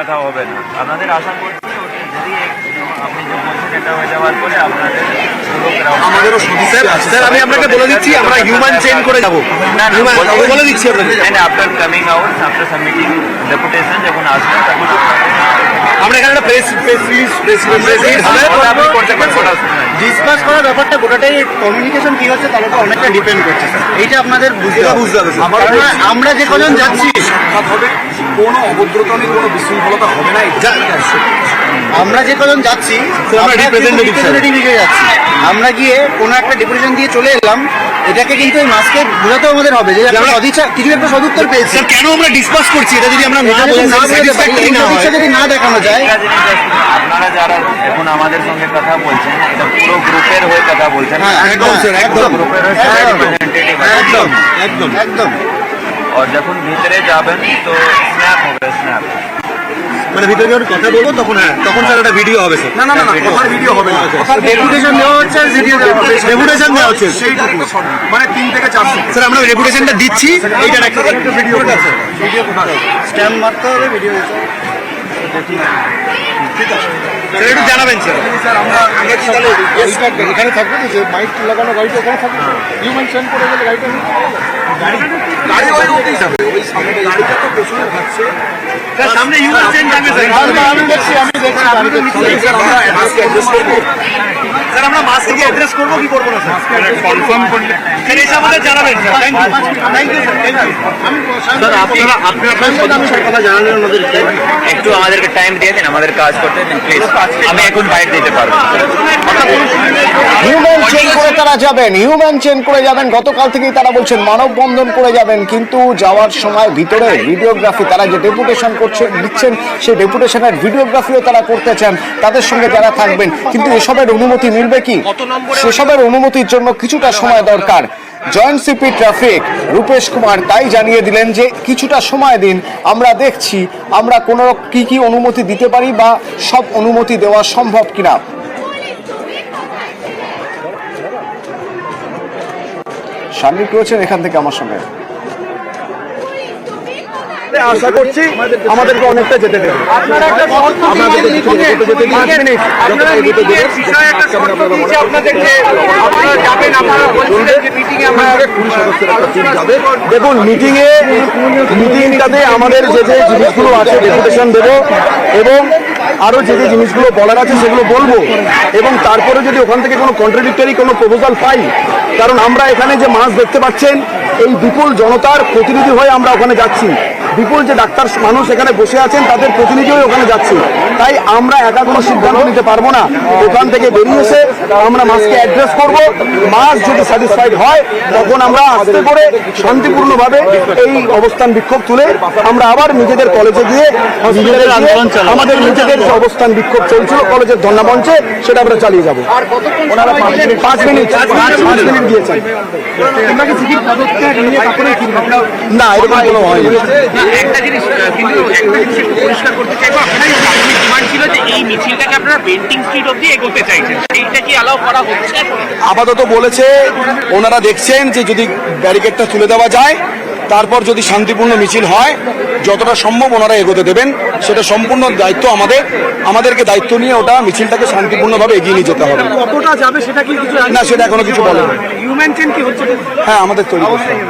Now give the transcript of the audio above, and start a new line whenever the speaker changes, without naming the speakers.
কথা হবে না। আপনাদের আশা করছি যদি আপনি যে বলছেন এটা হয়ে যাওয়ার পরে আপনাদের
আমাদেরও স্যার আমি আপনাকে বলে দিচ্ছি আমরা হিউম্যান চেইন করে যাবো। বলে দিচ্ছি
after coming out after submitting deputation যখন আসবেন তখন
আমরা এখানে একটা প্রেস রিলিজ হবে।
ডিসকাস করার ব্যাপারটা গোটাটাই কমিউনিকেশন কি হচ্ছে তার উপর অনেকটা ডিপেন্ড করছে। এইটা আপনাদের বুঝতে হবে। আমরা যে কজন যাচ্ছি
হবে কোনো অভদ্রতা নেই, কোনো বিশৃঙ্খলতা হবে না।
আমরা যে কজন যাচ্ছি আমরা রিপ্রেজেন্টেটিভ হিসেবে যাচ্ছি। আমরা গিয়ে কোনো একটা ডেপুটেশন দিয়ে চলে এলাম, এটাকে কিন্তু এই মাসকে বোঝাতেও আমাদের হবে যে কিছু একটা সদুত্তর পেয়েছি।
কেন আমরা ডিসকাস করছি এটা যদি আমরা
যদি না দেখানো যায়।
আপনারা যারা এখন আমাদের সঙ্গে কথা বলছেন এটা পুরো গ্রুপের হয়ে কথা বলছেন।
একদম
গ্রুপের হয়ে রিপ্রেজেন্টেটিভ
একদম একদম।
और যখন ভিতরে যাবেন তো স্ন্যাপ হবে, স্ন্যাপ
মানে ভিতরে যখন কথা বলবো তখন তখন স্যার একটা ভিডিও হবে। না না না কথার ভিডিও হবে না,
ডেপুটেশন দেওয়া হচ্ছে আর ভিডিও
ডেপুটেশন দেওয়া হচ্ছে সেইটুকু মানে 3 থেকে 4 সেকেন্ড। স্যার আমরা ডেপুটেশনটা দিচ্ছি, এইটার একটা ভিডিও আছে, ভিডিও কোথায়
স্ট্যাম্প মারতে হবে, ভিডিও দিতে হবে।
ঠিক আছে স্যার একটু জানাবেন স্যার। আমরা কি তাহলে
এখানে থাকবে তো যে মাইক লাগানো গাড়িটা ওখানে থাকবে, হিউম্যান চেইন করে গেলে গাড়িটা
গাড়ি ওই রোডেই যাবে, ওই সামনে গাড়িটা তো পেছনে থাকছে স্যার, সামনে হিউম্যান চেইন থাকবে স্যার।
আমি দেখছি
স্যার আমরা মাস্ক অ্যাড্রেস করব। স্যার আমরা মাস্ক কি অ্যাড্রেস করব কি করব না স্যার কনফার্ম করলে স্যার এটা আমাদের জানাবেন sir. Thank you sir, thank you sir. আপনারা কথা জানালেন আমাদেরকে,
একটু আমাদেরকে টাইম দিয়ে দিন, আমাদের কাজ করতে দিন প্লিজ। আমি এখন বাইট দিতে পারবো।
হিউম্যান চেইন করে তারা যাবেন, হিউম্যান চেইন করে যাবেন। গতকাল থেকেই তারা বলছেন মানববন্ধন করে যাবেন, কিন্তু যাওয়ার সময় ভিতরে ভিডিওগ্রাফি তারা যে ডেপুটেশন দিচ্ছেন সেই ডেপুটেশনের ভিডিওগ্রাফিও তারা করতে চান তাদের সঙ্গে যারা থাকবেন। কিন্তু এসবের অনুমতি মিলবে কি? সেসবের অনুমতির জন্য কিছুটা সময় দরকার। Joint CP traffic Rupesh Kumar তাই জানিয়ে দিলেন যে কিছুটা সময় দিন, আমরা দেখছি আমরা কোনো কি অনুমতি দিতে পারি বা সব অনুমতি দেওয়া সম্ভব কিনা। সামনে রয়েছেন এখান থেকে আমার সঙ্গে।
আশা করছি আমাদেরকে অনেকটা যেতে দেবে। দেখুন মিটিংটাতে আমাদের যে যে জিনিসগুলো আছে ডেপুটেশন দেবো এবং আরো যে যে জিনিসগুলো বলার আছে সেগুলো বলবো, এবং তারপরে যদি ওখান থেকে কোনো কন্ট্রাডিক্টরি কোনো প্রপোজাল পাই, কারণ আমরা এখানে যে মাস দেখতে পাচ্ছেন এই বিপুল জনতার প্রতিনিধি হয়ে আমরা ওখানে যাচ্ছি, বিপুল যে ডাক্তার মানুষ এখানে বসে আছেন তাদের প্রতিনিধি হয়ে ওখানে যাচ্ছি, তাই আমরা একা কোনো সিদ্ধান্ত নিতে পারবো না। ওখান থেকে বেরিয়ে এসে আমরা মাসকে অ্যাড্রেস করব, মাস যদি স্যাটিসফাইড হয় তখন আমরা আস্তে করে শান্তিপূর্ণভাবে এই অবস্থান বিক্ষোভ তুলে আমরা আবার নিজেদের কলেজে গিয়ে আমাদের নিজেদের যে অবস্থান বিক্ষোভ চলছিল কলেজের ধর্ণামঞ্চে সেটা আমরা চালিয়ে যাবো। ওনারা 5 মিনিট দিয়েছেন। না এরকম কোনো হয়নি।
একটা জিনিস কিন্তু পরিষ্কার করতে চাইবো, আপনারা ছিল যে এই মিছিলটাকে আপনারা বেন্টিং স্ট্রিট অবধি এগোতে চাইছেন, এইটা কি অ্যালাউ করা হচ্ছে?
আপাতত বলেছে ওনারা দেখছেন যে যদি ব্যারিকেডটা তুলে দেওয়া যায় তারপর যদি শান্তিপূর্ণ মিছিল হয় যতটা সম্ভব ওনারা এগোতে দেবেন, সেটা সম্পূর্ণ দায়িত্ব আমাদেরকে দায়িত্ব নিয়ে ওটা মিছিলটাকে শান্তিপূর্ণভাবে এগিয়ে নিয়ে যেতে হবে।
কতটা যাবে সেটা কি কিছু
না সেটা এখনো কিছু বলে না।
হিউম্যান চেইন কি হচ্ছে?
হ্যাঁ আমাদের তৈরি করতে হবে।